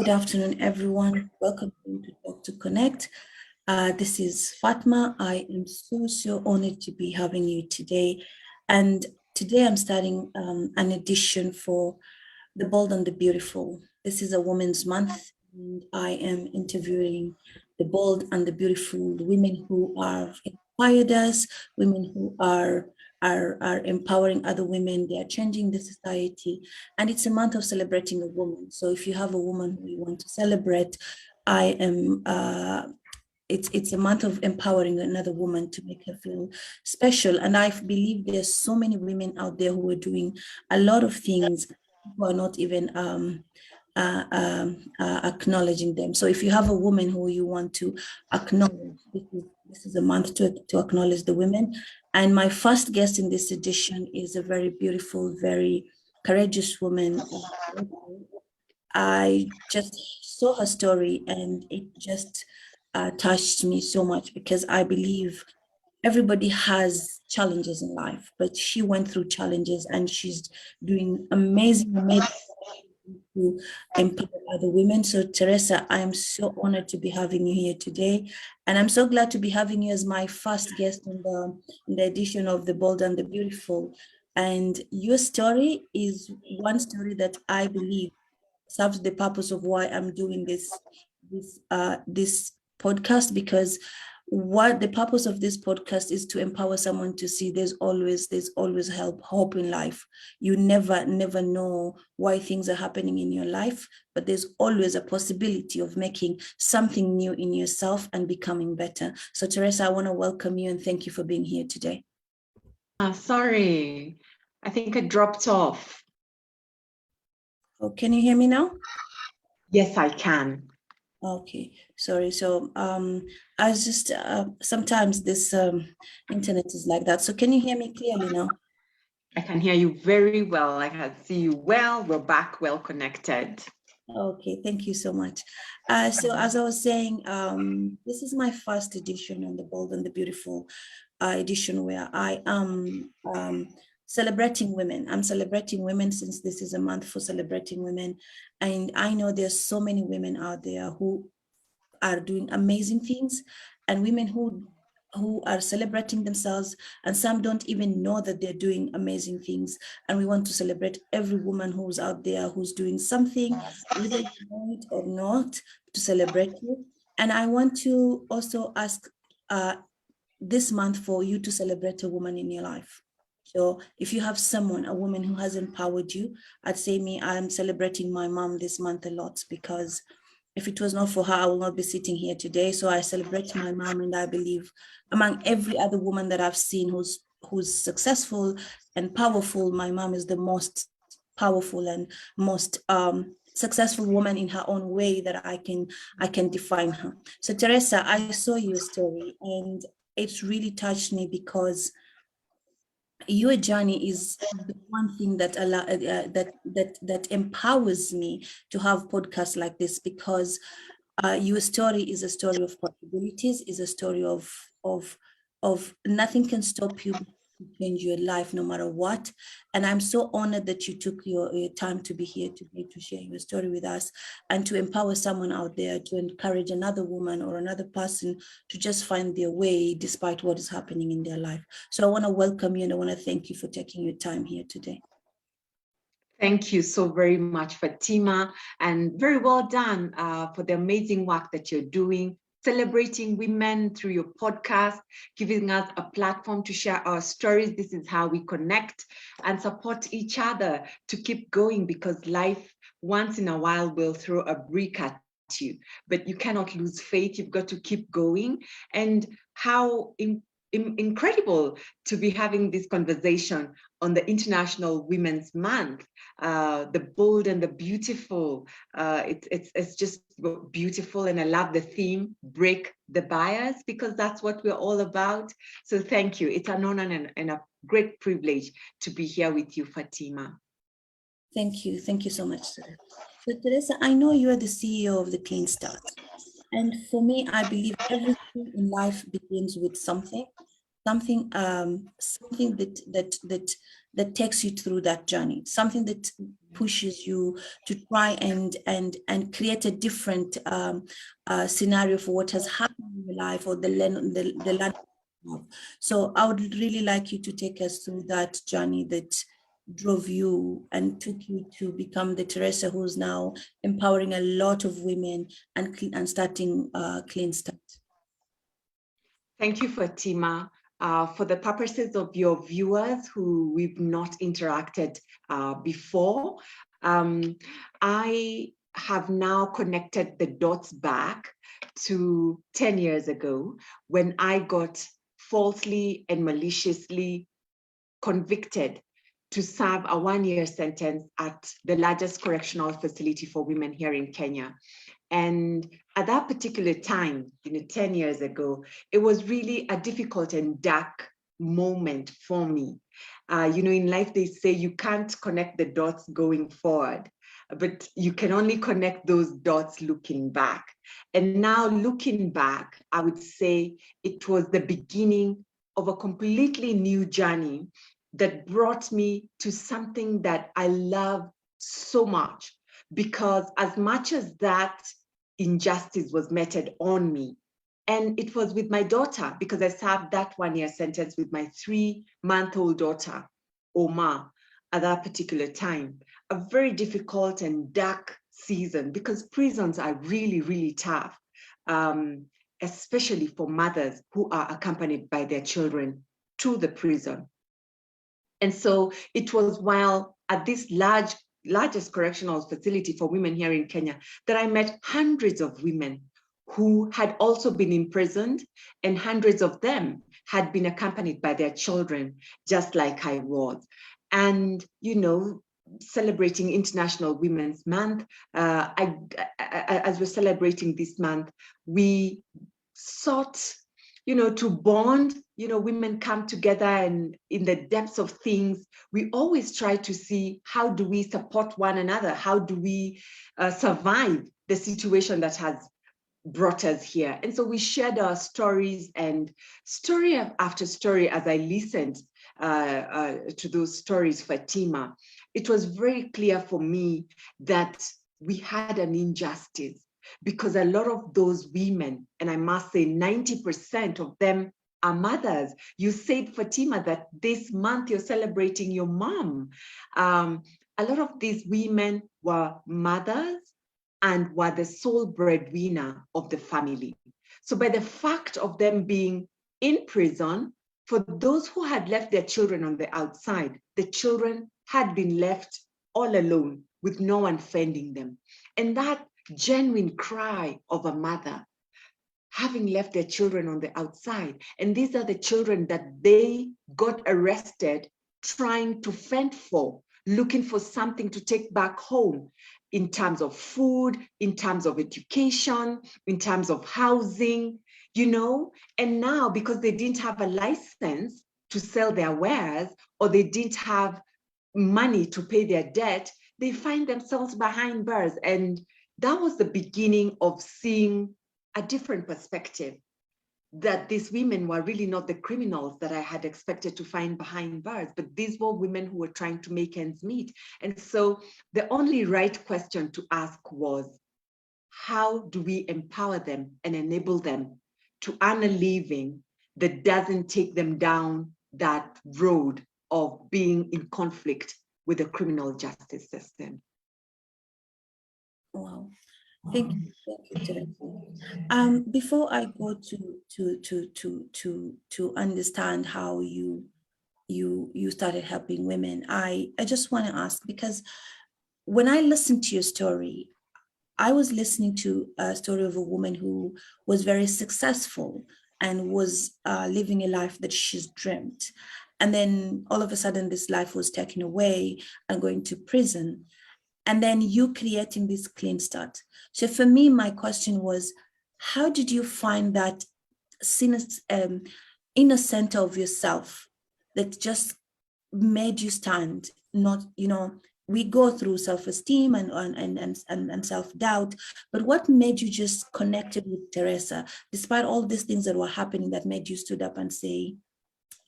Good afternoon, everyone. Welcome to Talk to Connect. This is Fatma. I am so honored to be having you today. And today I'm starting an edition for The Bold and the Beautiful. This is a Women's Month, and I am interviewing the bold and the beautiful, the women who are inspired us, women who are empowering other women. They are changing the society, and it's a month of celebrating a woman. So if you have a woman who you want to celebrate, I am. It's a month of empowering another woman to make her feel special. And I believe there's so many women out there who are doing a lot of things who are not even acknowledging them. So if you have a woman who you want to acknowledge, this is a month to acknowledge the women. And my first guest in this edition is a very beautiful, very courageous woman. I just saw her story and it just touched me so much, because I believe everybody has challenges in life, but she went through challenges and she's doing amazing to empower other women. So Teresa, I am so honored to be having you here today. And I'm so glad to be having you as my first guest in the edition of The Bold and the Beautiful. And your story is one story that I believe serves the purpose of why I'm doing this podcast, because what the purpose of this podcast is to empower someone to see there's always hope in life. You never know why things are happening in your life, but there's always a possibility of making something new in yourself and becoming better. So Teresa, I want to welcome you and thank you for being here today. Sorry, I think I dropped off. Oh, can you hear me now? Yes, I can. Okay, sorry. So I was just sometimes this internet is like that. So can you hear me clearly now? I can hear you very well. I can see you well. We're back, well connected. Okay, thank you so much. So as I was saying, this is my first edition on the Bold and the Beautiful edition, where I am celebrating women. I'm celebrating women since this is a month for celebrating women. And I know there's so many women out there who are doing amazing things, and women who are celebrating themselves, and some don't even know that they're doing amazing things. And we want to celebrate every woman who's out there who's doing something, whether you know it or not, to celebrate you. And I want to also ask this month for you to celebrate a woman in your life. So if you have someone, a woman who has empowered you, I'd say I'm celebrating my mom this month a lot, because if it was not for her, I will not be sitting here today. So I celebrate my mom, and I believe among every other woman that I've seen who's successful and powerful, my mom is the most powerful and most successful woman in her own way that I can define her. So Teresa, I saw your story and it really touched me, because your journey is the one thing that that empowers me to have podcasts like this, because your story is a story of possibilities, is a story of nothing can stop you to change your life no matter what. And I'm so honored that you took your time to be here today to share your story with us and to empower someone out there, to encourage another woman or another person to just find their way despite what is happening in their life. So I want to welcome you, and I want to thank you for taking your time here today. Thank you so very much, Fatima, and very well done for the amazing work that you're doing, celebrating women through your podcast, giving us a platform to share our stories. This is how we connect and support each other to keep going, because life once in a while will throw a brick at you, but you cannot lose faith. You've got to keep going. And how incredible to be having this conversation on the International Women's Month, the bold and the beautiful. It's just beautiful, and I love the theme, break the bias, because that's what we're all about. So thank you. It's an honor and a great privilege to be here with you, Fatima. Thank you so much, sir. So Teresa, I know you're the CEO of the Clean Start. And for me, I believe everything in life begins with something. something that takes you through that journey, something that pushes you to try and create a different scenario for what has happened in your life, or the land. So I would really like you to take us through that journey that drove you and took you to become the Teresa who's now empowering a lot of women and starting Clean Start. Thank you, Fatima. For the purposes of your viewers who we've not interacted before, I have now connected the dots back to 10 years ago when I got falsely and maliciously convicted to serve a 1-year sentence at the largest correctional facility for women here in Kenya. And at that particular time, 10 years ago, it was really a difficult and dark moment for me. In life, they say you can't connect the dots going forward, but you can only connect those dots looking back. And now looking back, I would say it was the beginning of a completely new journey that brought me to something that I love so much, because as much as that injustice was meted on me, and it was with my daughter, because I served that 1-year sentence with my 3-month-old daughter, Oma, at that particular time, a very difficult and dark season, because prisons are really, really tough, especially for mothers who are accompanied by their children to the prison. And so it was while at this largest correctional facility for women here in Kenya that I met hundreds of women who had also been imprisoned, and hundreds of them had been accompanied by their children, just like I was. And, celebrating International Women's Month, as we're celebrating this month, we sought to bond. Women come together, and in the depths of things, we always try to see, how do we support one another? How do we survive the situation that has brought us here? And so we shared our stories, and story after story, as I listened to those stories, Fatima, it was very clear for me that we had an injustice, because a lot of those women, and I must say 90% of them, are mothers. You said, Fatima, that this month you're celebrating your mom. A lot of these women were mothers and were the sole breadwinner of the family. So by the fact of them being in prison, for those who had left their children on the outside, the children had been left all alone with no one fending them. And that genuine cry of a mother, having left their children on the outside. And these are the children that they got arrested trying to fend for, looking for something to take back home, in terms of food, in terms of education, in terms of housing, and now, because they didn't have a license to sell their wares, or they didn't have money to pay their debt, they find themselves behind bars. And that was the beginning of seeing a different perspective, that these women were really not the criminals that I had expected to find behind bars, but these were women who were trying to make ends meet. And so the only right question to ask was, how do we empower them and enable them to earn a living that doesn't take them down that road of being in conflict with the criminal justice system? Wow. Thank you, Teresa. Before I go to understand how you started helping women, I just want to ask, because when I listened to your story, I was listening to a story of a woman who was very successful and was living a life that she's dreamt. And then all of a sudden, this life was taken away and going to prison. And then you creating this Clean Start. So for me, my question was, how did you find that inner center of yourself that just made you stand? Not, we go through self-esteem and self-doubt, but what made you just connected with Teresa, despite all these things that were happening, that made you stood up and say,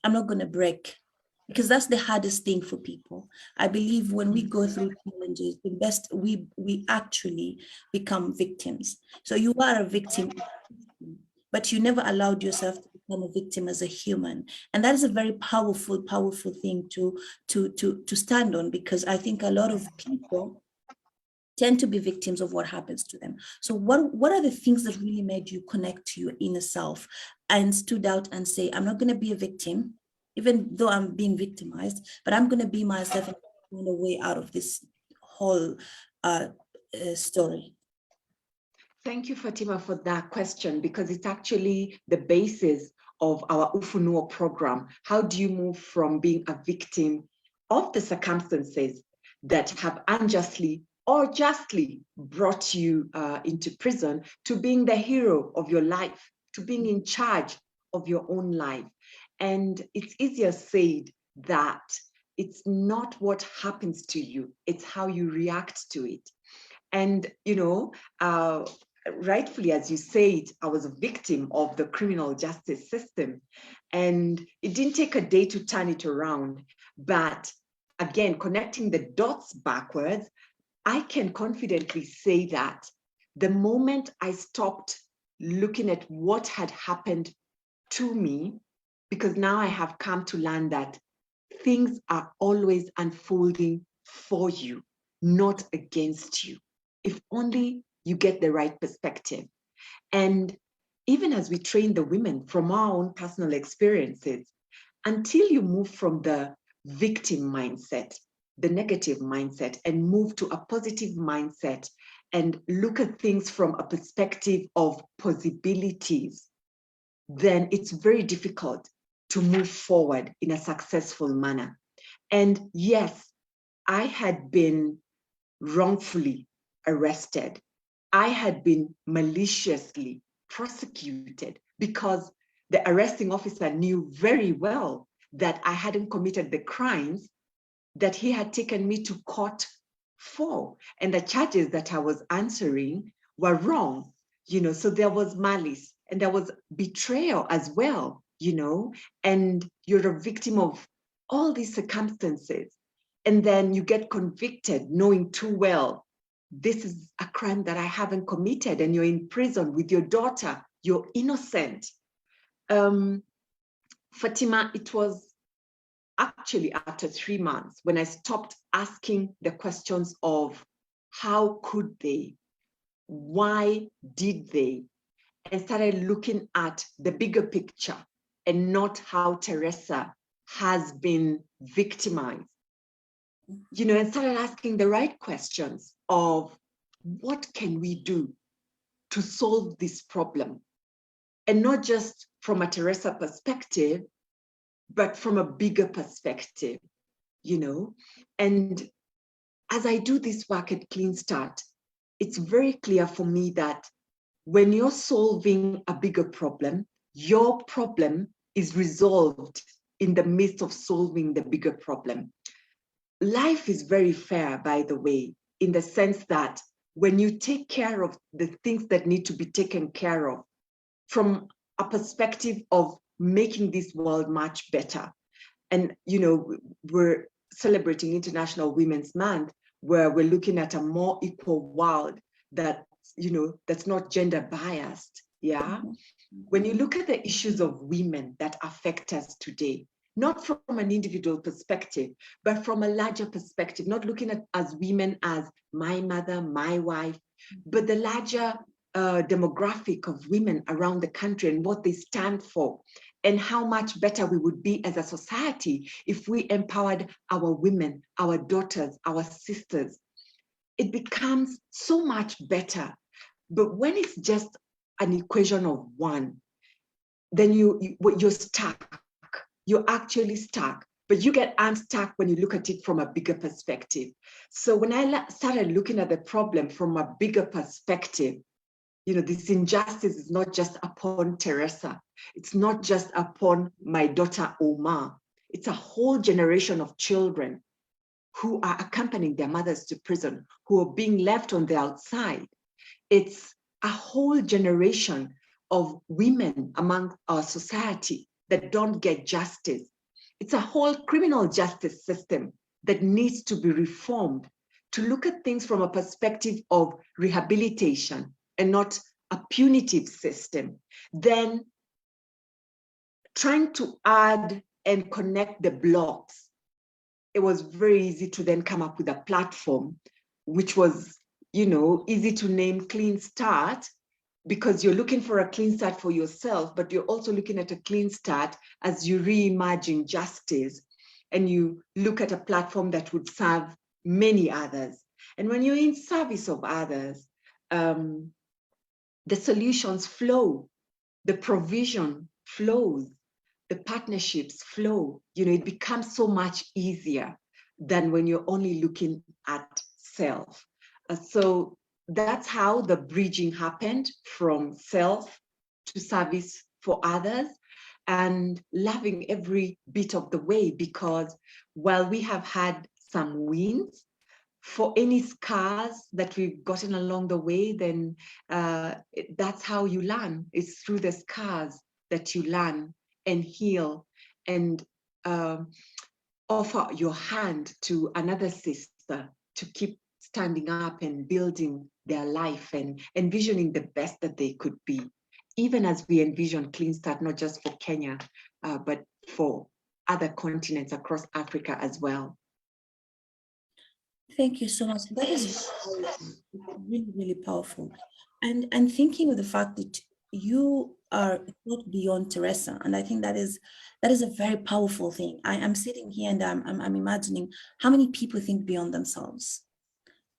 I'm not going to break, because that's the hardest thing for people. I believe when we go through challenges, the best we actually become victims. So you are a victim, but you never allowed yourself to become a victim as a human. And that is a very powerful, powerful thing to stand on, because I think a lot of people tend to be victims of what happens to them. So what are the things that really made you connect to your inner self and stood out and say, I'm not going to be a victim, even though I'm being victimized, but I'm going to be myself and find a way out of this whole story? Thank you, Fatima, for that question, because it's actually the basis of our Ufunuo program. How do you move from being a victim of the circumstances that have unjustly or justly brought you into prison to being the hero of your life, to being in charge of your own life? And it's easier said that it's not what happens to you, it's how you react to it. And, rightfully, as you said, I was a victim of the criminal justice system. And it didn't take a day to turn it around. But again, connecting the dots backwards, I can confidently say that the moment I stopped looking at what had happened to me, because now I have come to learn that things are always unfolding for you, not against you, if only you get the right perspective. And even as we train the women from our own personal experiences, until you move from the victim mindset, the negative mindset, and move to a positive mindset and look at things from a perspective of possibilities, then it's very difficult to move forward in a successful manner. And yes, I had been wrongfully arrested. I had been maliciously prosecuted because the arresting officer knew very well that I hadn't committed the crimes that he had taken me to court for. And the charges that I was answering were wrong, so there was malice and there was betrayal as well, and you're a victim of all these circumstances. And then you get convicted knowing too well, this is a crime that I haven't committed, and you're in prison with your daughter, you're innocent. Fatima, it was actually after 3 months when I stopped asking the questions of how could they, why did they, and started looking at the bigger picture and not how Teresa has been victimized. And started asking the right questions of what can we do to solve this problem? And not just from a Teresa perspective, but from a bigger perspective, And as I do this work at Clean Start, it's very clear for me that when you're solving a bigger problem, your problem is resolved in the midst of solving the bigger problem. Life is very fair, by the way, in the sense that when you take care of the things that need to be taken care of from a perspective of making this world much better. And, we're celebrating International Women's Month, where we're looking at a more equal world that, that's not gender biased. Yeah. When you look at the issues of women that affect us today, not from an individual perspective, but from a larger perspective, not looking at as women as my mother, my wife, but the larger demographic of women around the country and what they stand for, and how much better we would be as a society if we empowered our women, our daughters, our sisters. It becomes so much better. But when it's just an equation of one, then you're stuck. You're actually stuck. But you get unstuck when you look at it from a bigger perspective. So when I started looking at the problem from a bigger perspective, this injustice is not just upon Teresa. It's not just upon my daughter, Omar. It's a whole generation of children who are accompanying their mothers to prison, who are being left on the outside. It's a whole generation of women among our society that don't get justice. It's a whole criminal justice system that needs to be reformed to look at things from a perspective of rehabilitation and not a punitive system. Then trying to add and connect the blocks, it was very easy to then come up with a platform, which was, easy to name Clean Start, because you're looking for a clean start for yourself, but you're also looking at a clean start as you reimagine justice and you look at a platform that would serve many others. And when you're in service of others, the solutions flow, the provision flows, the partnerships flow. It becomes so much easier than when you're only looking at self. So that's how the bridging happened from self to service for others, and loving every bit of the way, because while we have had some wins, for any scars that we've gotten along the way, then that's how you learn. It's through the scars that you learn and heal and offer your hand to another sister to keep standing up and building their life and envisioning the best that they could be, even as we envision Clean Start, not just for Kenya, but for other continents across Africa as well. Thank you so much. That is really, really powerful. And thinking of the fact that you are not beyond Teresa, and I think that is a very powerful thing. I am sitting here and I'm imagining how many people think beyond themselves.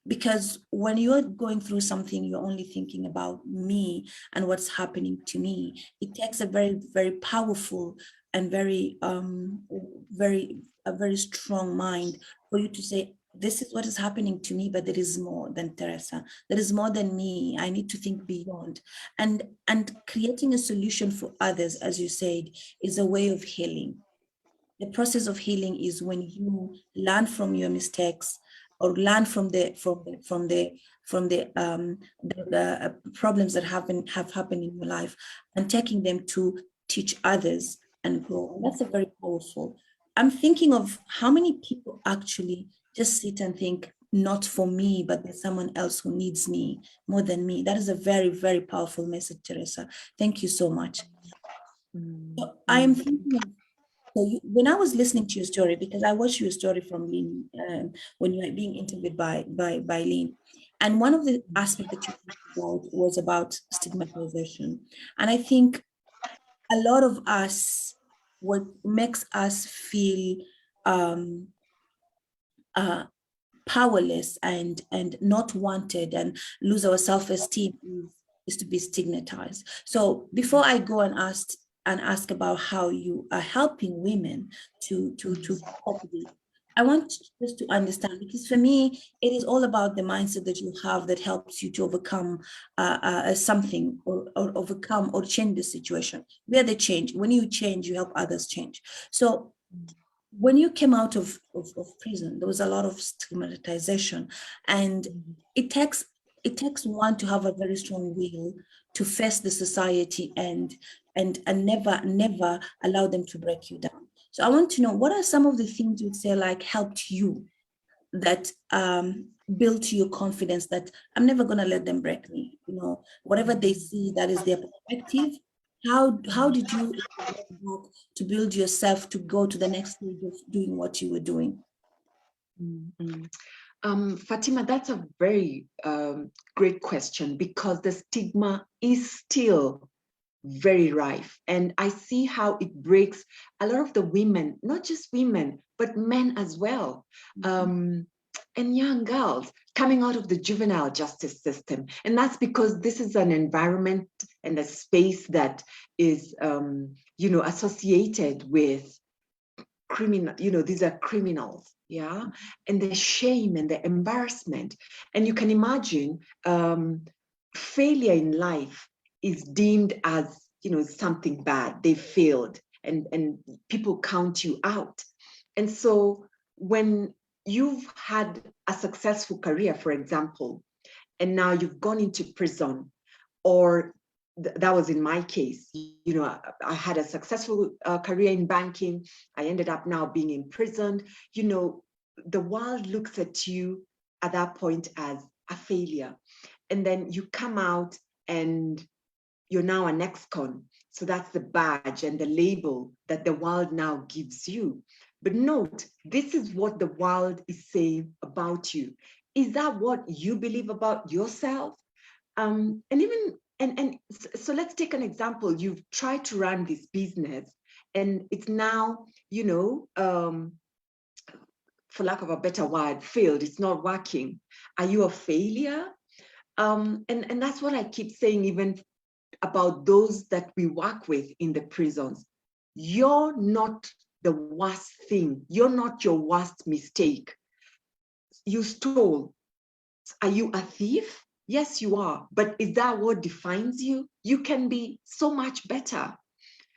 Because when you're going through something, you're only thinking about me and what's happening to me. It takes a very, very powerful and very strong mind for you to say, this is what is happening to me, but there is more than Teresa. There is more than me. I need to think beyond. And creating a solution for others, as you said, is a way of healing. The process of healing is when you learn from your mistakes, or learn from the problems that have happened in your life, and taking them to teach others and grow. And that's a very powerful. I'm thinking of how many people actually just sit and think, not for me, but there's someone else who needs me more than me. That is a very, very powerful message, Teresa. Thank you so much. So I am thinking of, when I was listening to your story, because I watched your story from Lynn, when you were being interviewed by Lynn, and one of the aspects that you talked about was about stigmatization. And I think a lot of us, what makes us feel powerless and not wanted and lose our self-esteem is to be stigmatized. So before I go and ask about how you are helping women to cope with it, I want just to understand, because for me, it is all about the mindset that you have that helps you to overcome something, or overcome or change the situation. We are the change. When you change, you help others change. So when you came out of prison, there was a lot of stigmatization, and it takes one to have a very strong will to face the society and never allow them to break you down. So I want to know, what are some of the things you'd say like helped you, that built your confidence that I'm never going to let them break me? Whatever they see, that is their perspective. How did you work to build yourself to go to the next stage of doing what you were doing? Fatima, that's a very great question, because the stigma is still very rife. And I see how it breaks a lot of the women, not just women, but men as well. And young girls coming out of the juvenile justice system. And that's because this is an environment and a space that is, associated with criminal, these are criminals, yeah? And the shame and the embarrassment. And you can imagine failure in life is deemed as, something bad. They failed, and people count you out. And so when you've had a successful career, for example, and now you've gone into prison, or that was in my case. You know, I had a successful career in banking. I ended up now being imprisoned. You know, the world looks at you at that point as a failure. And then you come out and you're now an ex-con. So that's the badge and the label that the world now gives you. But note, this is what the world is saying about you. Is that what you believe about yourself? And so let's take an example. You've tried to run this business and it's now, you know, for lack of a better word, failed. It's not working. Are you a failure? And that's what I keep saying, even about those that we work with in the prisons. You're not the worst thing. You're not your worst mistake. You stole. Are you a thief? Yes, you are. But is that what defines you? You can be so much better.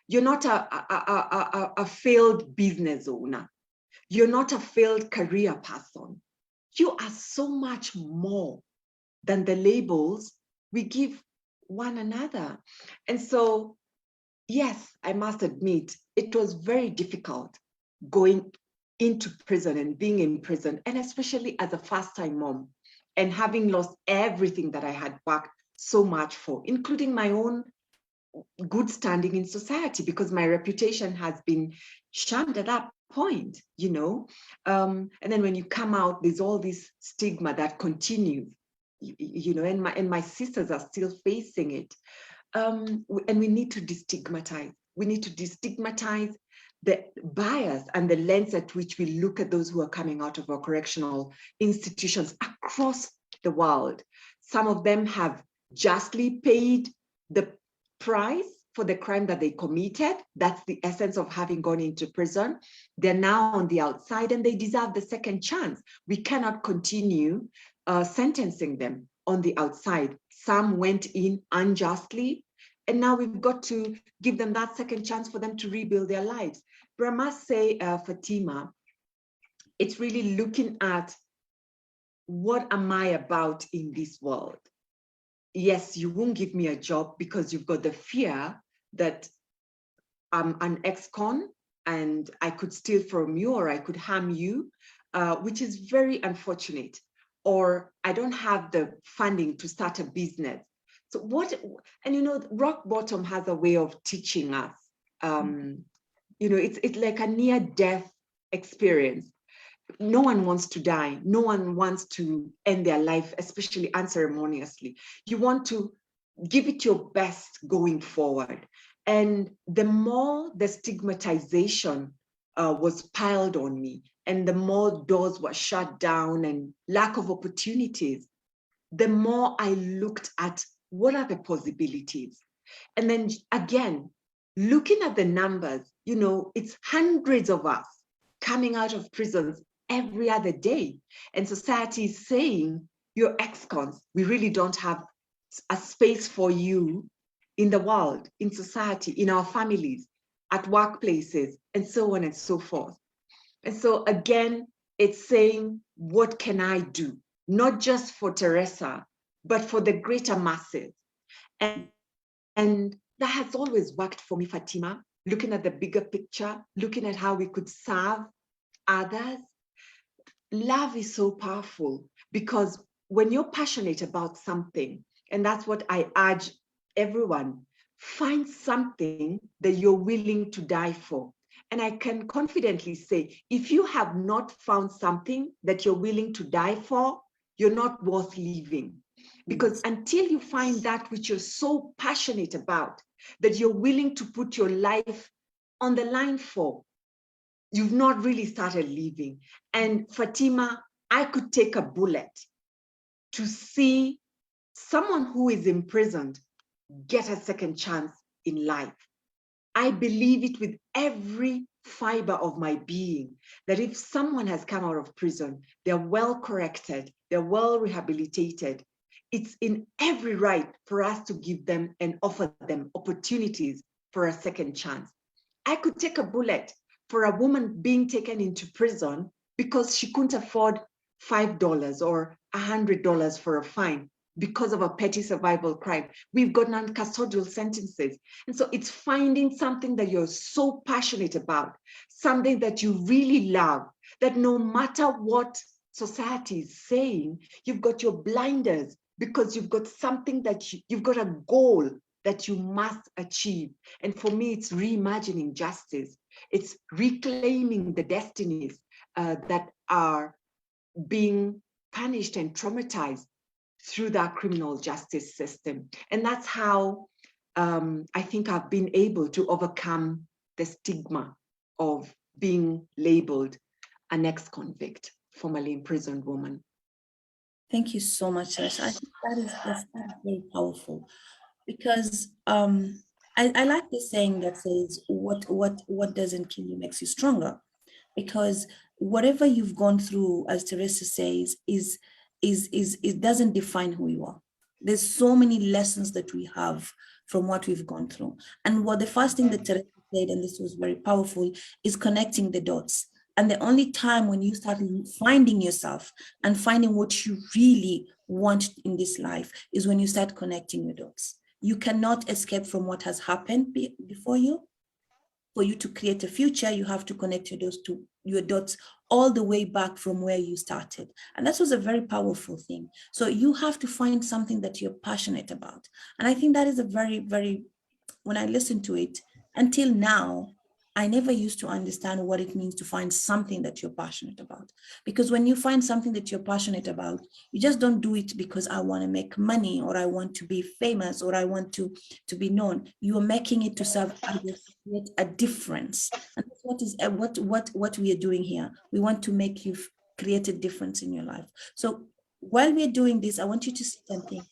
You're not a failed business owner. You're not a failed career person. You are so much more than the labels we give one another. And so, yes, I must admit, it was very difficult going into prison and being in prison, and especially as a first-time mom and having lost everything that I had worked so much for, including my own good standing in society, because my reputation has been shunned at that point, you know. And then when you come out, there's all this stigma that continues, you know, and my sisters are still facing it. And we need to destigmatize. We need to destigmatize the bias and the lens at which we look at those who are coming out of our correctional institutions across the world. Some of them have justly paid the price for the crime that they committed. That's the essence of having gone into prison. They're now on the outside and they deserve the second chance. We cannot continue sentencing them on the outside. Some went in unjustly, and now we've got to give them that second chance for them to rebuild their lives. But I must say, Fatima, it's really looking at what am I about in this world? Yes, you won't give me a job because you've got the fear that I'm an ex-con and I could steal from you or I could harm you, which is very unfortunate. Or I don't have the funding to start a business. So what, and you know, rock bottom has a way of teaching us, you know, it's like a near-death experience. No one wants to die. No one wants to end their life, especially unceremoniously. You want to give it your best going forward. And the more the stigmatization was piled on me, and the more doors were shut down and lack of opportunities, the more I looked at what are the possibilities. And then again, looking at the numbers, you know, it's hundreds of us coming out of prisons every other day. And society is saying, you're ex-cons, we really don't have a space for you in the world, in society, in our families, at workplaces, and so on and so forth. And so again, it's saying, what can I do? Not just for Teresa, but for the greater masses. And that has always worked for me, Fatima, looking at the bigger picture, looking at how we could serve others. Love is so powerful because when you're passionate about something, and that's what I urge everyone, find something that you're willing to die for. And I can confidently say, if you have not found something that you're willing to die for, you're not worth living. Because until you find that which you're so passionate about, that you're willing to put your life on the line for, you've not really started living. And Fatima, I could take a bullet to see someone who is imprisoned get a second chance in life. I believe it with every fiber of my being, that if someone has come out of prison, they're well corrected, they're well rehabilitated, it's in every right for us to give them and offer them opportunities for a second chance. I could take a bullet for a woman being taken into prison because she couldn't afford $5 or $100 for a fine. because of a petty survival crime. We've got non-custodial sentences. And so it's finding something that you're so passionate about, something that you really love, that no matter what society is saying, you've got your blinders because you've got something that you've got a goal that you must achieve. And for me, it's reimagining justice. It's reclaiming the destinies that are being punished and traumatized through that criminal justice system. And that's how I think I've been able to overcome the stigma of being labeled an ex-convict, formerly imprisoned woman. Thank you so much, Teresa. I think that's very powerful, because I like the saying that says, what doesn't kill you makes you stronger. Because whatever you've gone through, as Teresa says, is it doesn't define who you are. There's so many lessons that we have from what we've gone through. And what the first thing that Teresa said, and this was very powerful, is connecting the dots. And the only time when you start finding yourself and finding what you really want in this life is when you start connecting your dots. You cannot escape from what has happened before you. For you to create a future, you have to connect your dots all the way back from where you started. And that was a very powerful thing. So you have to find something that you're passionate about. And I think that is a very, very, when I listen to it, until now, I never used to understand what it means to find something that you're passionate about. Because when you find something that you're passionate about, you just don't do it because I want to make money, or I want to be famous, or I want to be known. You are making it to serve others, to create a difference. And that's what we are doing here. We want to make you create a difference in your life. So while we're doing this, I want you to sit and think,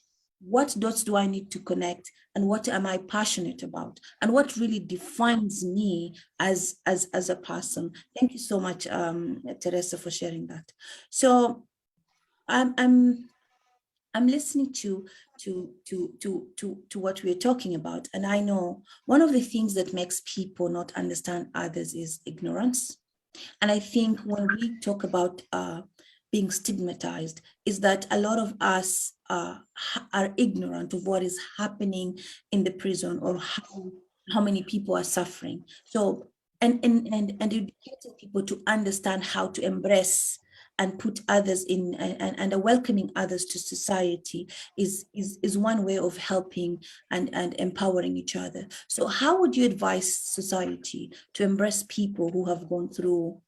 what dots do I need to connect, and what am I passionate about, and what really defines me as a person? Thank you so much, Teresa, for sharing that. So I'm listening to what we're talking about, and I know one of the things that makes people not understand others is ignorance. And I think when we talk about being stigmatized, is that a lot of us are ignorant of what is happening in the prison, or how many people are suffering. So, and educating people to understand how to embrace and put others in, and welcoming others to society is one way of helping and empowering each other. So how would you advise society to embrace people who have gone through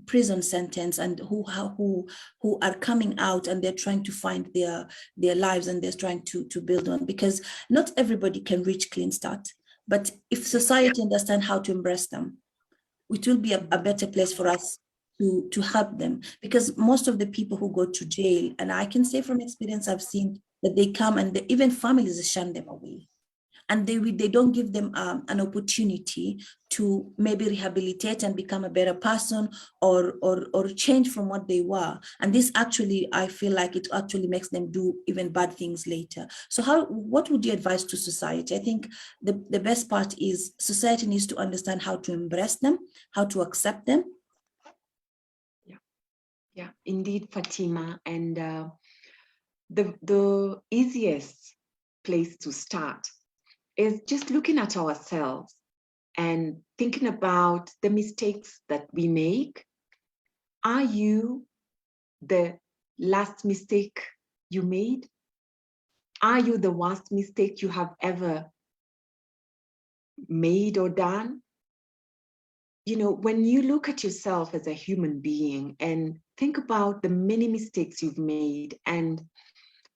prison sentence, and who are coming out, and they're trying to find their lives, and they're trying to build on? Because not everybody can reach clean start, but if society understand how to embrace them, it will be a better place for us to help them. Because most of the people who go to jail, and I can say from experience, I've seen that they come, and even families shun them away, and they don't give them an opportunity to maybe rehabilitate and become a better person, or change from what they were. And this actually, I feel like it actually makes them do even bad things later. So what would you advise to society? I think the best part is society needs to understand how to embrace them, how to accept them. Yeah, indeed, Fatima. And the easiest place to start is just looking at ourselves and thinking about the mistakes that we make. Are you the last mistake you made? Are you the worst mistake you have ever made or done? You know, when you look at yourself as a human being and think about the many mistakes you've made and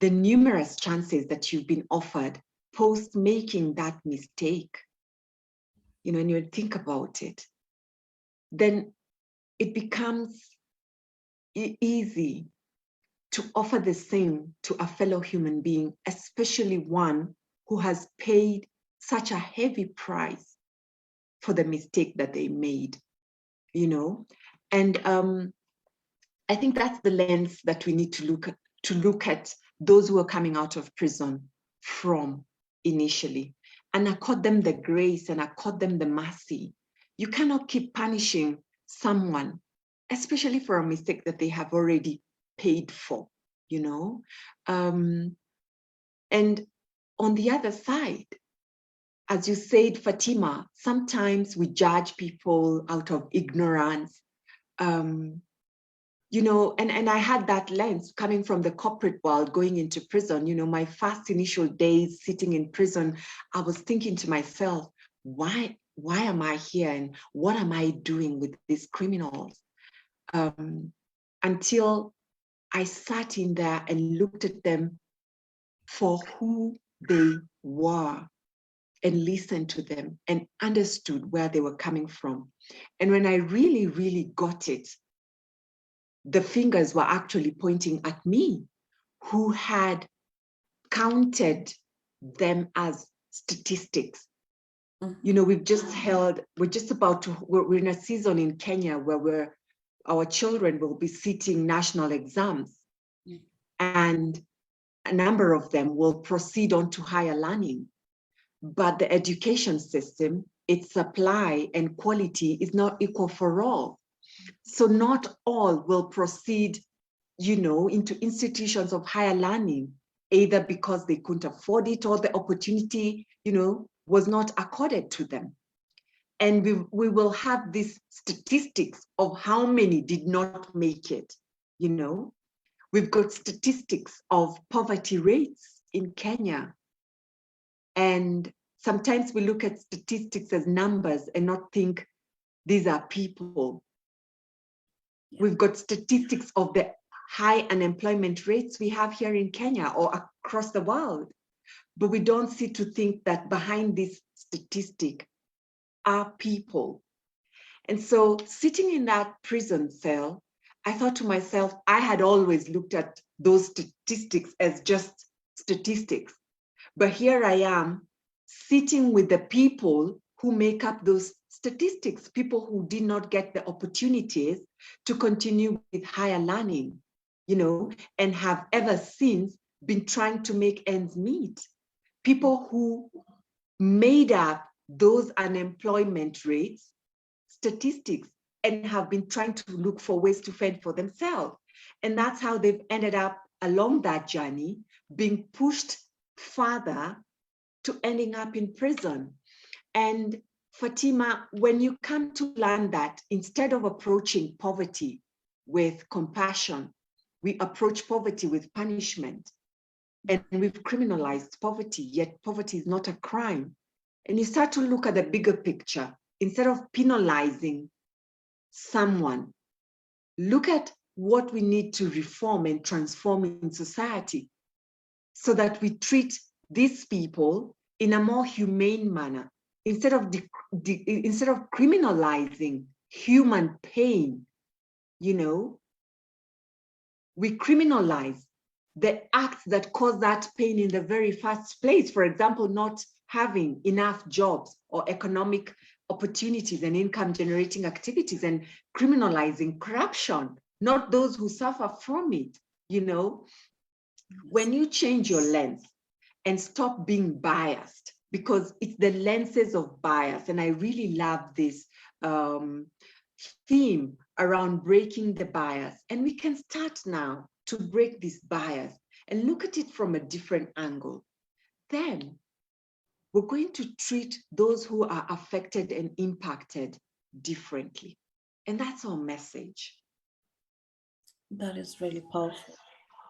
the numerous chances that you've been offered post making that mistake, you know, and you think about it, then it becomes easy to offer the same to a fellow human being, especially one who has paid such a heavy price for the mistake that they made, you know. And I think that's the lens that we need to look at those who are coming out of prison from initially, and accord them the grace and accord them the mercy. You cannot keep punishing someone, especially for a mistake that they have already paid for, you know. And on the other side, as you said, Fatima, sometimes we judge people out of ignorance. You know, and I had that lens coming from the corporate world, going into prison. You know, my first initial days sitting in prison, I was thinking to myself, why am I here, and what am I doing with these criminals? Until I sat in there and looked at them for who they were, and listened to them and understood where they were coming from. And when I really, really got it, the fingers were actually pointing at me, who had counted them as statistics. You know, we're in a season in Kenya where our children will be sitting national exams, and a number of them will proceed on to higher learning. But the education system, its supply and quality is not equal for all. So not all will proceed, you know, into institutions of higher learning, either because they couldn't afford it or the opportunity, you know, was not accorded to them. And we will have these statistics of how many did not make it, you know. We've got statistics of poverty rates in Kenya. And sometimes we look at statistics as numbers and not think these are people. We've got statistics of the high unemployment rates we have here in Kenya or across the world, but we don't see to think that behind this statistic are people. And so sitting in that prison cell, I thought to myself, I had always looked at those statistics as just statistics. But here I am sitting with the people who make up those statistics, people who did not get the opportunities to continue with higher learning, you know, and have ever since been trying to make ends meet. People who made up those unemployment rates, statistics, and have been trying to look for ways to fend for themselves. And that's how they've ended up along that journey, being pushed further to ending up in prison. And Fatima, when you come to learn that instead of approaching poverty with compassion, we approach poverty with punishment. And we've criminalized poverty, yet poverty is not a crime. And you start to look at the bigger picture. Instead of penalizing someone, look at what we need to reform and transform in society so that we treat these people in a more humane manner. Instead of criminalizing human pain, you know, we criminalize the acts that cause that pain in the very first place. For example, not having enough jobs or economic opportunities and income generating activities, and criminalizing corruption, not those who suffer from it, you know. When you change your lens and stop being biased, because it's the lenses of bias, and I really love this theme around breaking the bias. And we can start now to break this bias and look at it from a different angle. Then we're going to treat those who are affected and impacted differently. And that's our message. That is really powerful.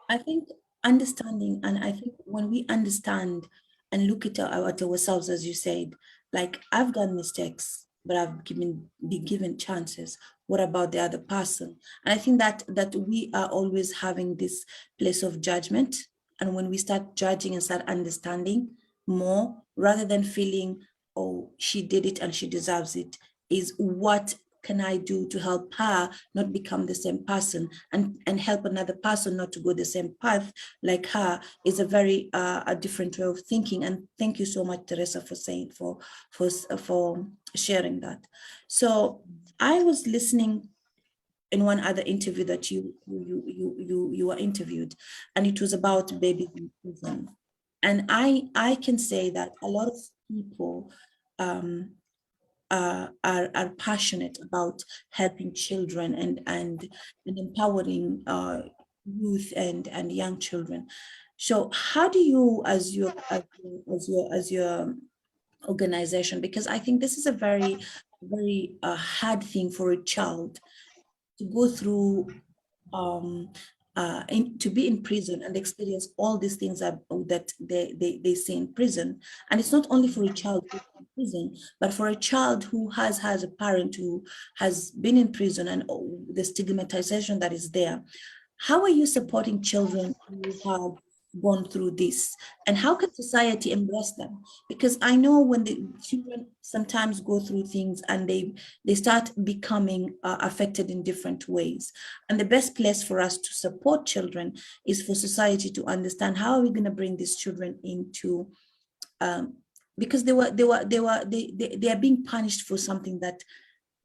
I think understanding, and I think when we understand and look at ourselves, as you said, like I've done mistakes, but I've been given chances. What about the other person? And I think that we are always having this place of judgment. And when we start judging and start understanding more, rather than feeling, oh, she did it and she deserves it, is what can I do to help her not become the same person, and help another person not to go the same path like her, is a very a different way of thinking. And thank you so much, Teresa, for saying for sharing that. So I was listening in one other interview that you were interviewed, and it was about babies in prison. And I can say that a lot of people are passionate about helping children and empowering youth and young children. So how do you, as your organization, because I think this is a very hard thing for a child to go through, to be in prison and experience all these things that they see in prison. And it's not only for a child who's in prison, but for a child who has a parent who has been in prison, and the stigmatization that is there. How are you supporting children who have gone through this? And how can society embrace them? Because I know when the children sometimes go through things and they start becoming affected in different ways. And the best place for us to support children is for society to understand how are we going to bring these children into, because they are being punished for something that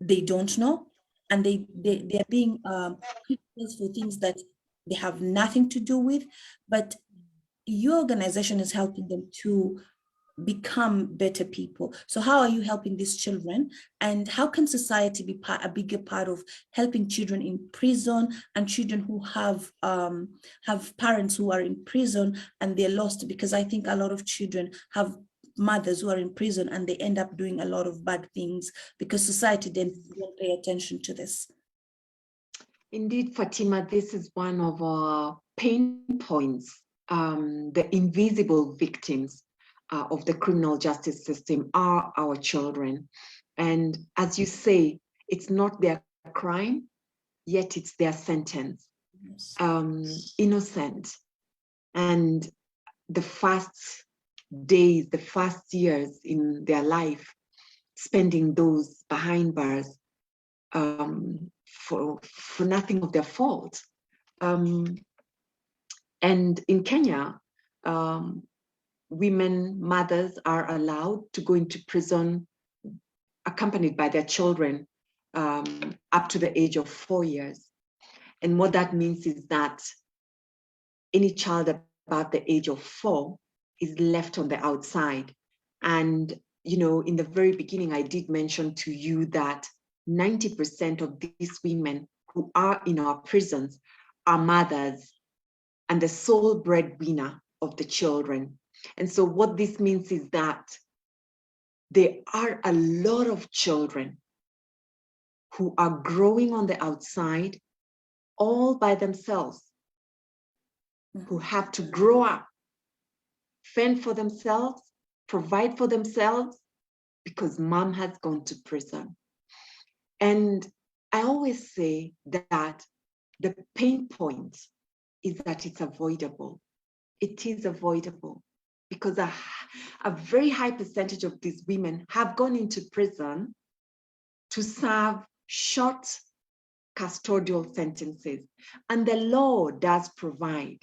they don't know, and they're being criticized for things that they have nothing to do with. But your organization is helping them to become better people. So how are you helping these children, and how can society be a bigger part of helping children in prison and children who have parents who are in prison and they're lost? Because I think a lot of children have mothers who are in prison and they end up doing a lot of bad things because society didn't pay attention to this. Indeed, Fatima, this is one of our pain points. The invisible victims of the criminal justice system are our children. And as you say, it's not their crime, yet it's their sentence. Yes. Innocent. And the first days, the first years in their life, spending those behind bars for nothing of their fault. And in Kenya, women, mothers are allowed to go into prison accompanied by their children up to the age of 4 years. And what that means is that any child about the age of 4 is left on the outside. And, you know, in the very beginning, I did mention to you that 90% of these women who are in our prisons are mothers and the sole breadwinner of the children. And so what this means is that there are a lot of children who are growing on the outside all by themselves, who have to grow up, fend for themselves, provide for themselves, because mom has gone to prison. And I always say that the pain point is that it's avoidable. It is avoidable because a very high percentage of these women have gone into prison to serve short custodial sentences. And the law does provide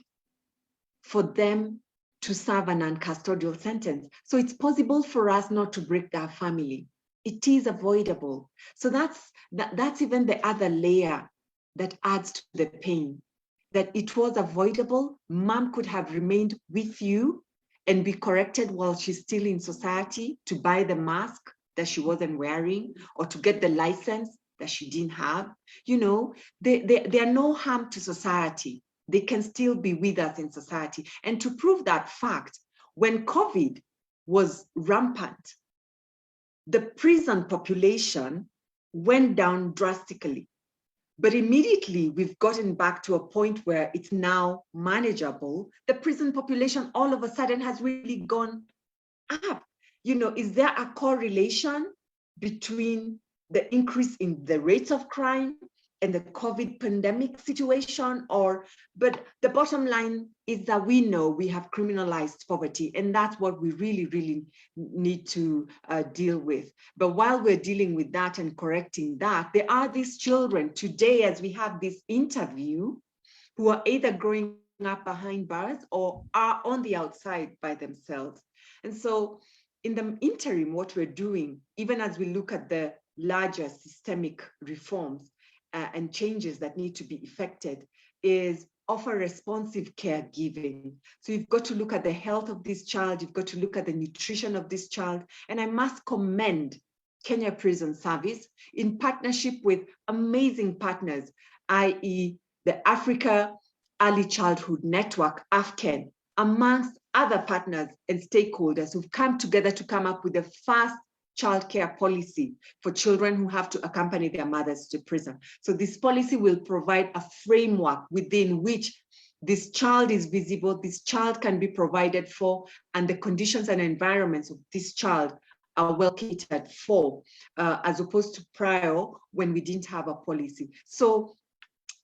for them to serve an uncustodial sentence. So it's possible for us not to break that family. It is avoidable. So that's even the other layer that adds to the pain, that it was avoidable. Mom could have remained with you and be corrected while she's still in society, to buy the mask that she wasn't wearing or to get the license that she didn't have. You know, they are no harm to society. They can still be with us in society. And to prove that fact, when COVID was rampant, the prison population went down drastically. But immediately we've gotten back to a point where it's now manageable. The prison population all of a sudden has really gone up. You know, is there a correlation between the increase in the rates of crime and the COVID pandemic situation? But the bottom line is that we know we have criminalized poverty, and that's what we really, really need to deal with. But while we're dealing with that and correcting that, there are these children today, as we have this interview, who are either growing up behind bars or are on the outside by themselves. And so in the interim, what we're doing, even as we look at the larger systemic reforms and changes that need to be effected, is offer responsive caregiving. So you've got to look at the health of this child, you've got to look at the nutrition of this child. And I must commend Kenya Prison Service in partnership with amazing partners, i.e. the Africa Early Childhood Network, AFCEN, amongst other partners and stakeholders who've come together to come up with the first childcare policy for children who have to accompany their mothers to prison. So this policy will provide a framework within which this child is visible, this child can be provided for, and the conditions and environments of this child are well catered for, as opposed to prior when we didn't have a policy. So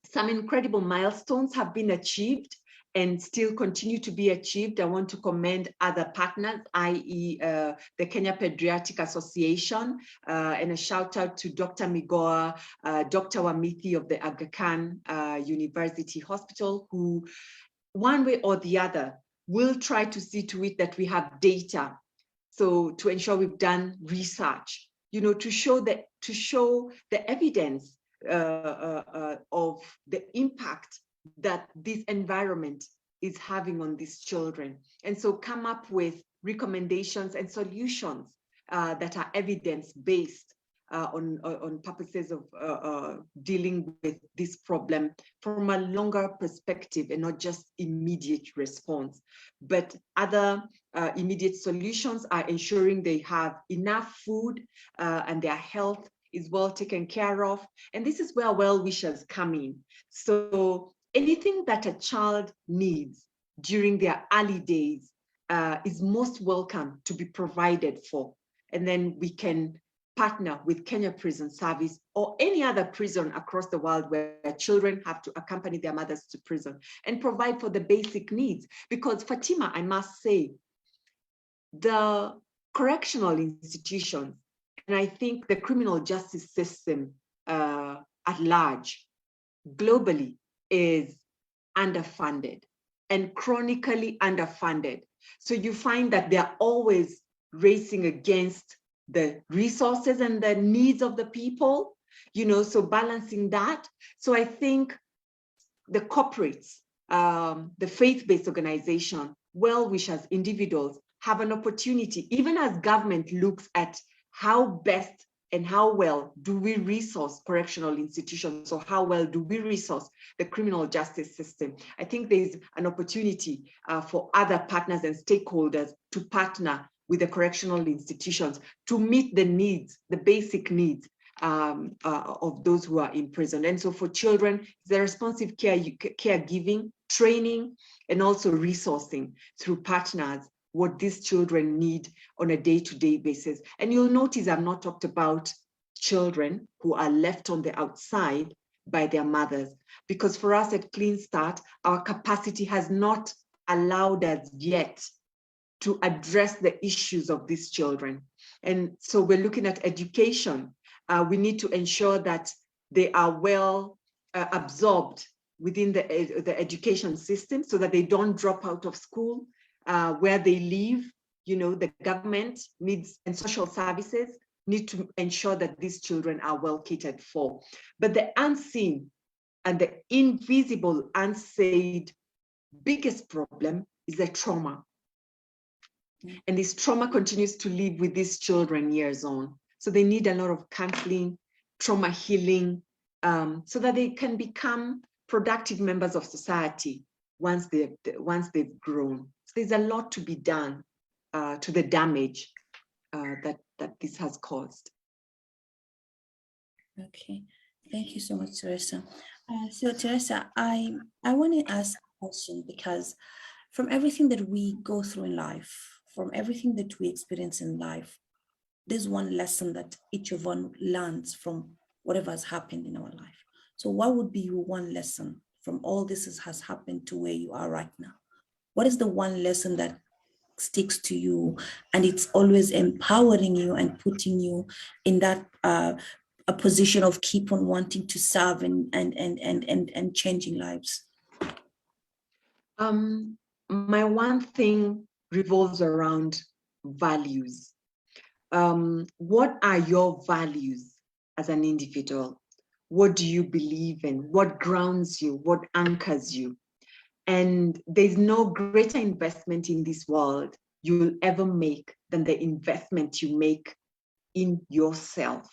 some incredible milestones have been achieved and still continue to be achieved. I want to commend other partners, i.e. The Kenya Pediatric Association, and a shout out to Dr. Migoa, Dr. Wamithi of the Aga Khan University Hospital, who one way or the other will try to see to it that we have data. So to ensure we've done research, to show the evidence of the impact that this environment is having on these children. And so come up with recommendations and solutions that are evidence-based on purposes of dealing with this problem from a longer perspective and not just immediate response. But other immediate solutions are ensuring they have enough food and their health is well taken care of. And this is where well-wishers come in. So anything that a child needs during their early days is most welcome to be provided for. And then we can partner with Kenya Prison Service or any other prison across the world where children have to accompany their mothers to prison and provide for the basic needs. Because Fatima, I must say, the correctional institutions, and I think the criminal justice system at large, globally, is underfunded and chronically underfunded. So you find that they're always racing against the resources and the needs of the people, so balancing that. So I think the corporates, the faith-based organization, well-wishers, individuals have an opportunity, even as government looks at how best and how well do we resource correctional institutions, or how well do we resource the criminal justice system. I think there's an opportunity for other partners and stakeholders to partner with the correctional institutions to meet the needs, the basic needs of those who are in prison. And so for children, the responsive caregiving, training, and also resourcing through partners what these children need on a day-to-day basis. And you'll notice I've not talked about children who are left on the outside by their mothers, because for us at Clean Start, our capacity has not allowed us yet to address the issues of these children. And so we're looking at education. We need to ensure that they are well absorbed within the education system so that they don't drop out of school. Where they live, the government needs, and social services need to ensure that these children are well catered for. But the unseen and the invisible, unsaid biggest problem is the trauma. And this trauma continues to live with these children years on. So they need a lot of counseling, trauma healing, so that they can become productive members of society once they've grown. So there's a lot to be done to the damage that this has caused. Okay, thank you so much, Teresa. So Teresa, I want to ask a question, because from everything that we go through in life, from everything that we experience in life, there's one lesson that each of us learns from whatever has happened in our life. So what would be your one lesson from all this has happened to where you are right now? What is the one lesson that sticks to you and it's always empowering you and putting you in that a position of keep on wanting to serve and changing lives? My one thing revolves around values. What are your values as an individual? What do you believe in? What grounds you? What anchors you? And there's no greater investment in this world you'll ever make than the investment you make in yourself,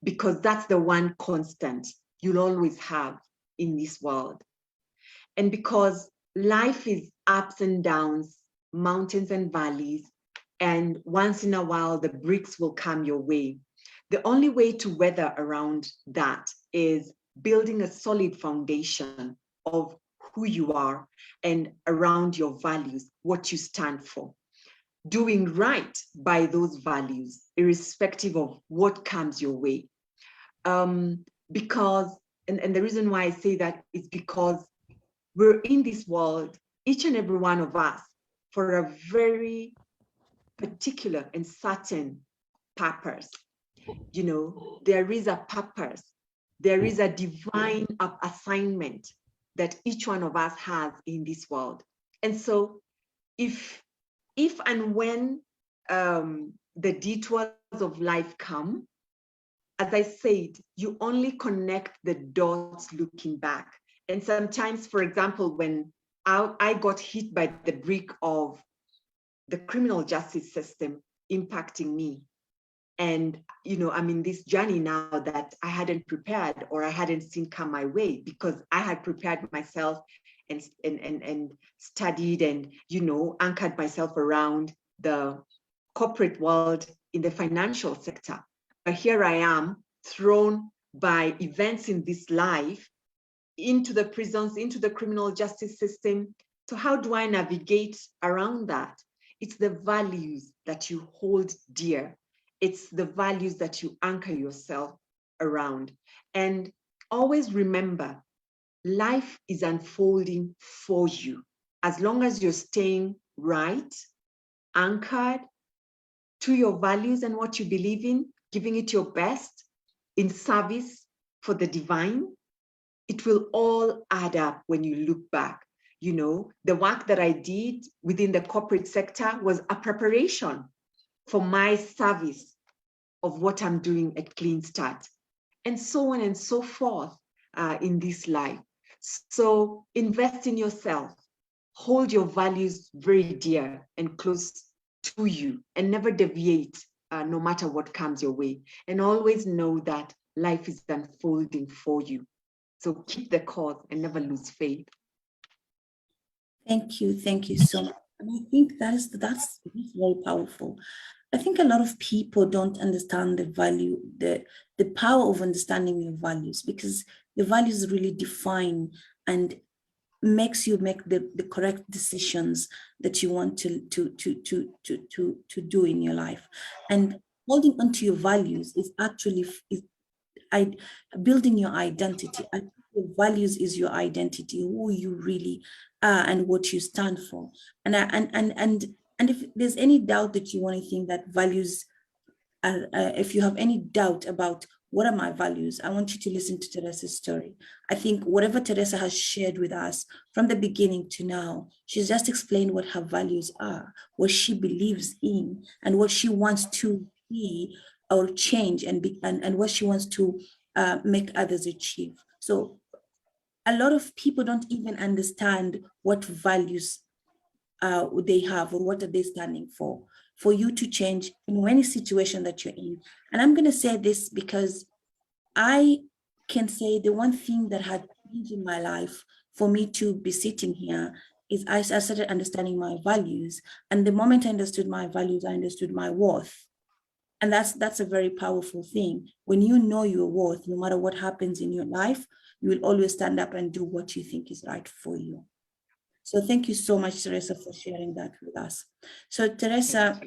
because that's the one constant you'll always have in this world. And because life is ups and downs, mountains and valleys, and once in a while, the bricks will come your way. The only way to weather around that is building a solid foundation of who you are and around your values, what you stand for. Doing right by those values, irrespective of what comes your way. Because, and the reason why I say that is because we're in this world, each and every one of us, for a very particular and certain purpose. You know, there is a purpose, there is a divine assignment that each one of us has in this world. And so if and when the detours of life come, as I said, you only connect the dots looking back. And sometimes, for example, when I got hit by the brick of the criminal justice system impacting me, and I'm in this journey now that I hadn't prepared or I hadn't seen come my way, because I had prepared myself and studied and anchored myself around the corporate world in the financial sector. But here I am, thrown by events in this life into the prisons, into the criminal justice system. So how do I navigate around that? It's the values that you hold dear. It's the values that you anchor yourself around. And always remember, life is unfolding for you. As long as you're staying right, anchored to your values and what you believe in, giving it your best in service for the divine, it will all add up when you look back. The work that I did within the corporate sector was a preparation for my service of what I'm doing at Clean Start, and so on and so forth in this life. So invest in yourself, hold your values very dear and close to you, and never deviate no matter what comes your way. And always know that life is unfolding for you. So keep the course and never lose faith. Thank you so much. And I think that's very powerful. I think a lot of people don't understand the value, the power of understanding your values, because your values really define and makes you make the correct decisions that you want to do in your life. And holding onto your values is actually building your identity. I think your values is your identity, who you really are and what you stand for. And if there's any doubt that you want to think that values, if you have any doubt about what are my values, I want you to listen to Teresa's story. I think whatever Teresa has shared with us from the beginning to now, she's just explained what her values are, what she believes in, and what she wants to be or change and what she wants to make others achieve. So a lot of people don't even understand what values they have or what are they standing for you to change in any situation that you're in. And I'm going to say this because I can say the one thing that had changed in my life for me to be sitting here is I started understanding my values. And the moment I understood my values, I understood my worth. And that's a very powerful thing. When you know your worth, no matter what happens in your life, you will always stand up and do what you think is right for you. So thank you so much, Teresa, for sharing that with us. So Teresa,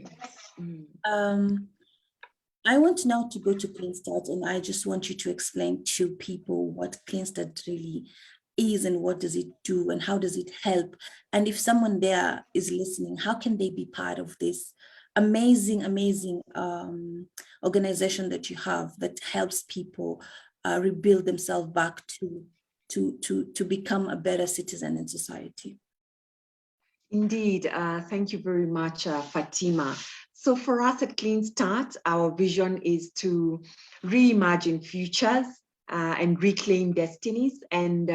I want now to go to Clean Start, and I just want you to explain to people what Clean Start really is and what does it do and how does it help? And if someone there is listening, how can they be part of this amazing organization that you have that helps people rebuild themselves back to become a better citizen in society? Indeed, thank you very much, Fatima. So for us at Clean Start, our vision is to reimagine futures and reclaim destinies. And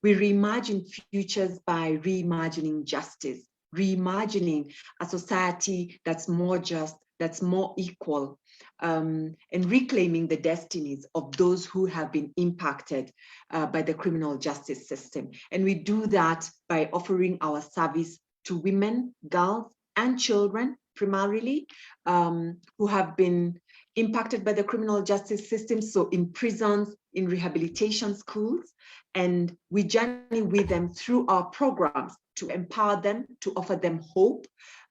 we reimagine futures by reimagining justice, reimagining a society that's more just, that's more equal, and reclaiming the destinies of those who have been impacted by the criminal justice system. And we do that by offering our service to women, girls, and children, primarily, who have been impacted by the criminal justice system, so in prisons, in rehabilitation schools, and we journey with them through our programs to empower them, to offer them hope,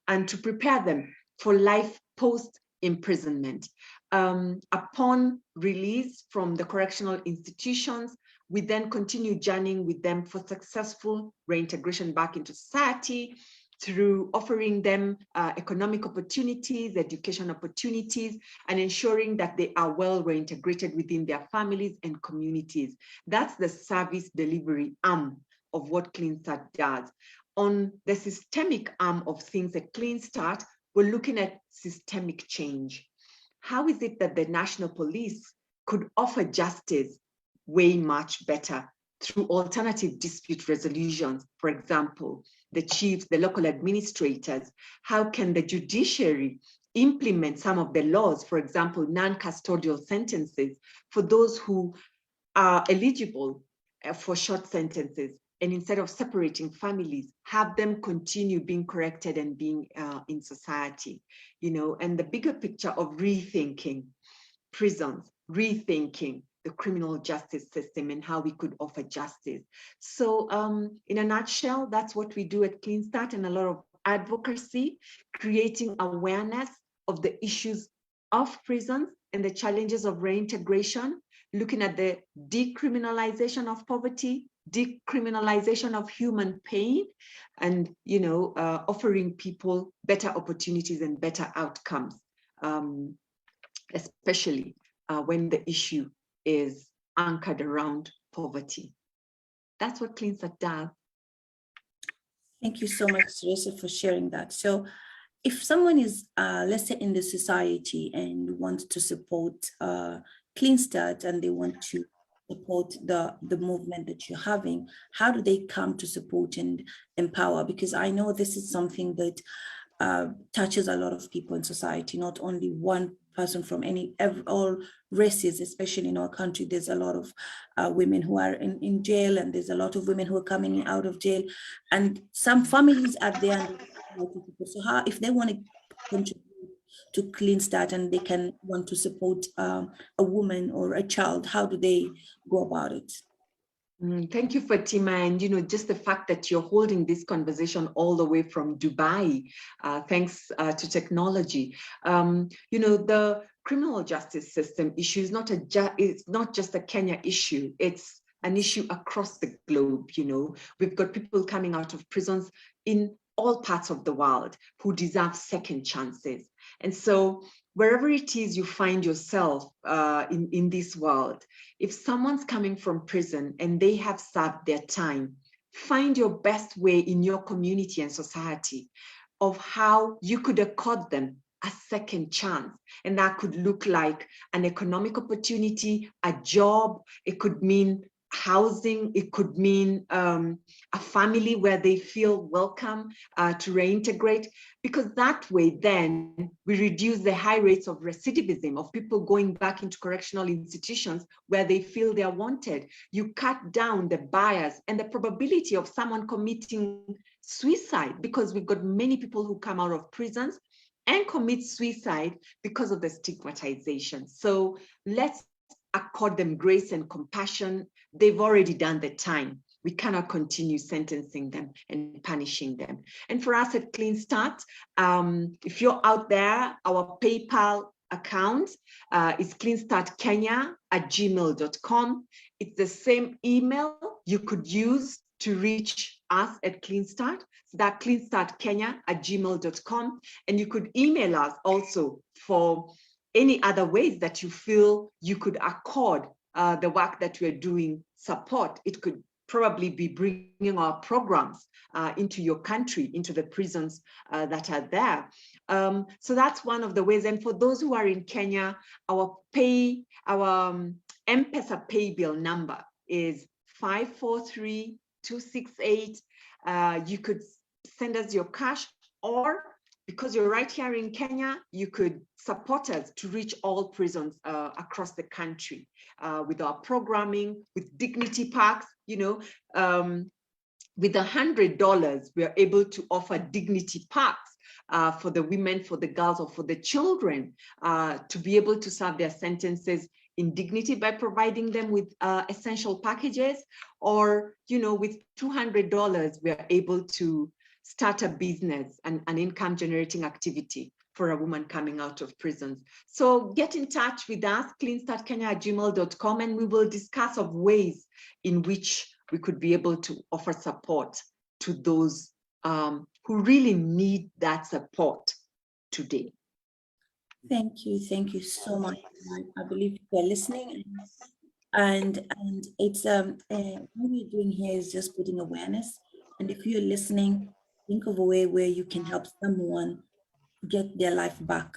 and to prepare them for life post-imprisonment. Upon release from the correctional institutions, we then continue journeying with them for successful reintegration back into society, through offering them economic opportunities, education opportunities, and ensuring that they are well reintegrated within their families and communities. That's the service delivery arm of what Clean Start does. On the systemic arm of things at Clean Start, we're looking at systemic change. How is it that the National Police could offer justice way much better through alternative dispute resolutions? For example, the chiefs, the local administrators. How can the judiciary implement some of the laws, for example, non-custodial sentences for those who are eligible for short sentences? And instead of separating families, have them continue being corrected and being in society, you know, and the bigger picture of rethinking prisons, rethinking the criminal justice system and how we could offer justice. So in a nutshell, that's what we do at Clean Start, and a lot of advocacy, creating awareness of the issues of prisons and the challenges of reintegration, looking at the decriminalization of poverty, decriminalization of human pain, and, you know, offering people better opportunities and better outcomes, especially when the issue is anchored around poverty. That's what Clean Start does. Thank you so much, Teresa, for sharing that. So if someone is, let's say, in the society and wants to support Clean Start, and they want to support the movement that you're having, how do they come to support and empower? Because I know this is something that touches a lot of people in society, not only one person from all races, especially in our country. There's a lot of women who are in jail, and there's a lot of women who are coming out of jail, and some families are there. So how, if they want to contribute to Clean Start and they want to support a woman or a child, how do they go about it? Thank you, Fatima. And, you know, just the fact that you're holding this conversation all the way from Dubai, thanks to technology. You know, the criminal justice system issue is it's not just a Kenya issue. It's an issue across the globe. You know, we've got people coming out of prisons in all parts of the world who deserve second chances. And so wherever it is you find yourself in this world, if someone's coming from prison and they have served their time, find your best way in your community and society of how you could accord them a second chance. And that could look like an economic opportunity, a job. It could mean housing. It could mean a family where they feel welcome to reintegrate, because that way then we reduce the high rates of recidivism, of people going back into correctional institutions where they feel they are wanted. You cut down the bias and the probability of someone committing suicide, because we've got many people who come out of prisons and commit suicide because of the stigmatization. So let's accord them grace and compassion. They've already done the time. We cannot continue sentencing them and punishing them. And for us at Clean Start, if you're out there, our PayPal account is cleanstartkenya@gmail.com. It's the same email you could use to reach us at Clean Start. So that cleanstartkenya@gmail.com. And you could email us also for any other ways that you feel you could accord the work that we're doing support. It could probably be bringing our programs into your country, into the prisons that are there. So that's one of the ways. And for those who are in Kenya, our M-Pesa pay bill number is 543-268. You could send us your cash, or because you're right here in Kenya, you could support us to reach all prisons across the country with our programming, with Dignity Parks, you know. With $100, we are able to offer Dignity Parks for the women, for the girls, or for the children to be able to serve their sentences in dignity by providing them with essential packages, or, you know, with $200, we are able to start a business and an income generating activity for a woman coming out of prisons. So get in touch with us, cleanstartkenya@gmail.com, and we will discuss of ways in which we could be able to offer support to those who really need that support today. Thank you so much. I believe you're listening, and it's what we're doing here is just putting awareness. And if you're listening, think of a way where you can help someone get their life back.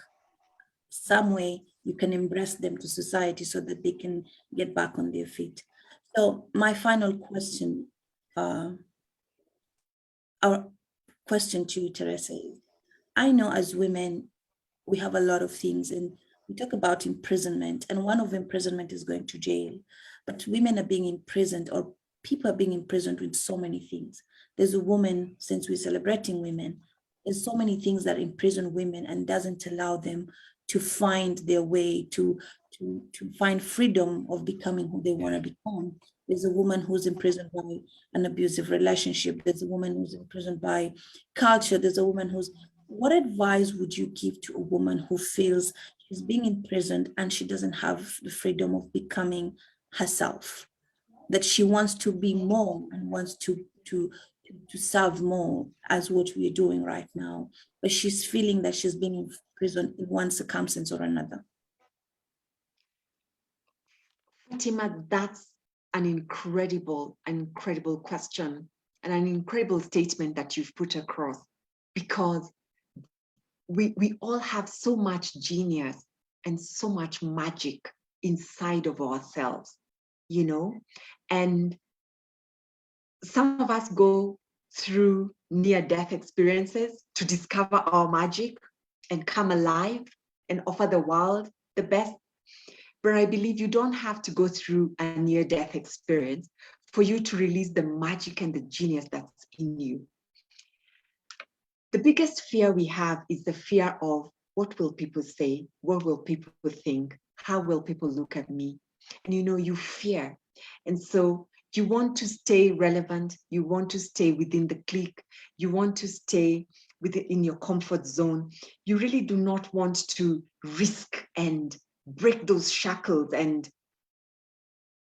Some way you can embrace them to society so that they can get back on their feet. So my final question, our question to you, Teresa, is, I know as women, we have a lot of things, and we talk about imprisonment, and one of imprisonment is going to jail, but women are being imprisoned, or people are being imprisoned with so many things. There's a woman, since we're celebrating women, there's so many things that imprison women and doesn't allow them to find their way to find freedom of becoming who they want to become. There's a woman who's imprisoned by an abusive relationship. There's a woman who's imprisoned by culture. There's a woman who's, what advice would you give to a woman who feels she's being imprisoned and she doesn't have the freedom of becoming herself, that she wants to be more and wants to serve more, as what we're doing right now, but she's feeling that she's being imprisoned in one circumstance or another? Fatima, that's an incredible question and an incredible statement that you've put across, because we all have so much genius and so much magic inside of ourselves, you know, and some of us go through near-death experiences to discover our magic and come alive and offer the world the best. But I believe you don't have to go through a near-death experience for you to release the magic and the genius that's in you. The biggest fear we have is the fear of, what will people say? What will people think? How will people look at me? And you know, you fear. And so you want to stay relevant. You want to stay within the clique. You want to stay in your comfort zone. You really do not want to risk and break those shackles. And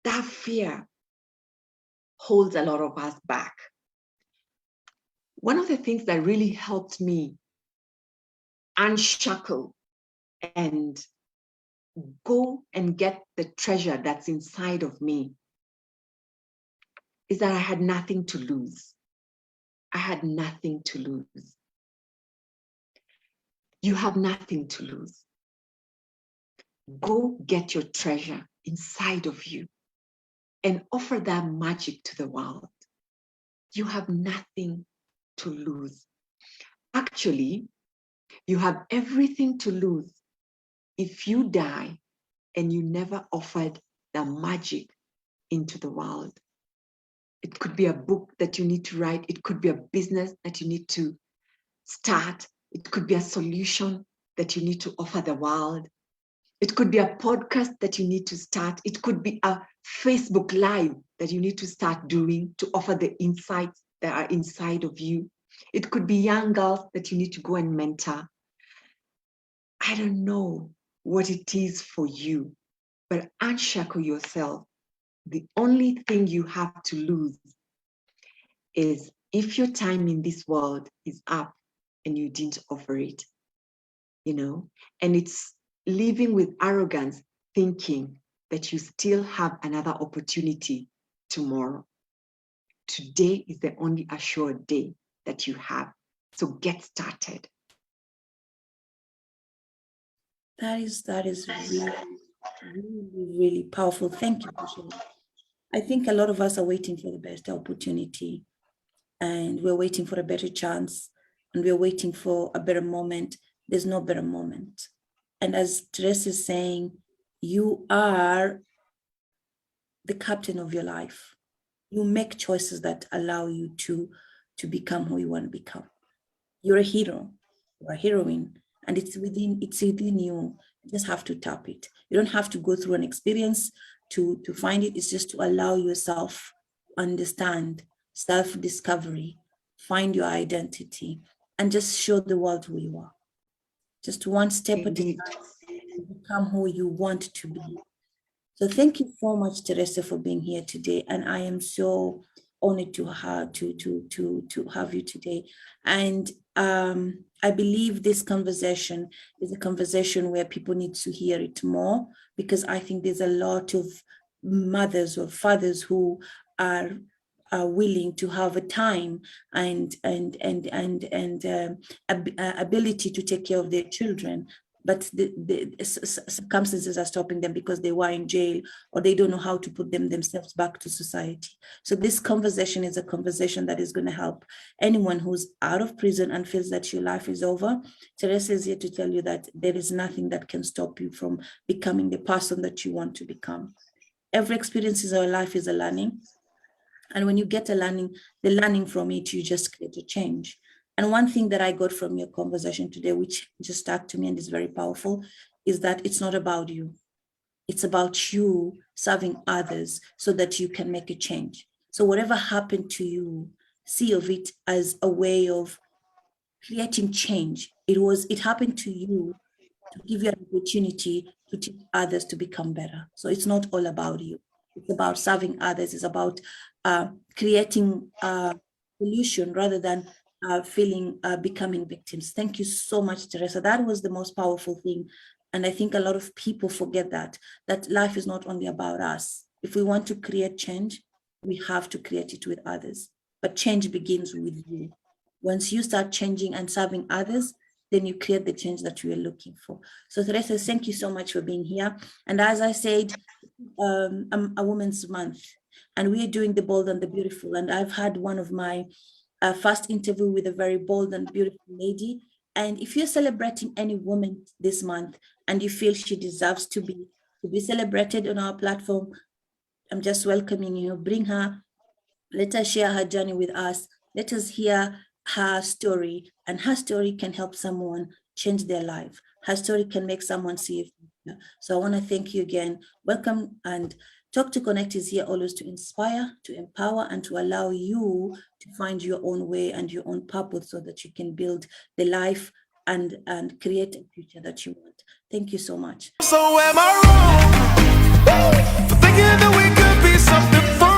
that fear holds a lot of us back. One of the things that really helped me unshackle and go and get the treasure that's inside of me is that I had nothing to lose. I had nothing to lose. You have nothing to lose. Go get your treasure inside of you and offer that magic to the world. You have nothing to lose. Actually, you have everything to lose if you die and you never offered the magic into the world. It could be a book that you need to write. It could be a business that you need to start. It could be a solution that you need to offer the world. It could be a podcast that you need to start. It could be a Facebook Live that you need to start doing to offer the insights that are inside of you. It could be young girls that you need to go and mentor. I don't know what it is for you, but unshackle yourself. The only thing you have to lose is if your time in this world is up and you didn't offer it, you know, and it's living with arrogance, thinking that you still have another opportunity tomorrow. Today is the only assured day that you have. So get started. That is really powerful. Thank you, Michelle. I think a lot of us are waiting for the best opportunity, and we're waiting for a better chance. and we're waiting for a better moment, there's no better moment. And as Teresa is saying, you are the captain of your life. You make choices that allow you to become who you want to become. You're a hero, you're a heroine, and it's within you. You just have to tap it. You don't have to go through an experience to find it. It's just to allow yourself to understand self-discovery, find your identity, and just show the world who you are. Just one step at a time to become who you want to be. So thank you so much, Teresa, for being here today. And I am so honored to have you today. And I believe this conversation is a conversation where people need to hear it more, because I think there's a lot of mothers or fathers who are willing to have a time and ability to take care of their children, but the circumstances are stopping them because they were in jail, or they don't know how to put themselves back to society. So this conversation is a conversation that is going to help anyone who's out of prison and feels that your life is over. Teresa is here to tell you that there is nothing that can stop you from becoming the person that you want to become. Every experience in our life is a learning. And when you get the learning from it, you just create a change. And one thing that I got from your conversation today, which just stuck to me and is very powerful, is that it's not about you. It's about you serving others so that you can make a change. So whatever happened to you, see of it as a way of creating change. It happened to you to give you an opportunity to teach others to become better. So it's not all about you. It's about serving others. It's about creating a solution rather than becoming victims. Thank you so much, Teresa. That was the most powerful thing. And I think a lot of people forget that life is not only about us. If we want to create change, we have to create it with others. But change begins with you. Once you start changing and serving others, then you create the change that you are looking for. So Teresa, thank you so much for being here. And as I said, a Women's Month, and we are doing the bold and the beautiful. And I've had one of my first interview with a very bold and beautiful lady. And if you're celebrating any woman this month and you feel she deserves to be celebrated on our platform, I'm just welcoming you. Bring her. Let her share her journey with us. Let us hear her story, and her story can help someone change their life. Her story can make someone see a future. So I want to thank you again. Welcome. And Talk to Connect is here always to inspire, to empower, and to allow you to find your own way and your own purpose so that you can build the life and create a future that you want. Thank you so much. So am I wrong for thinking that we could be something for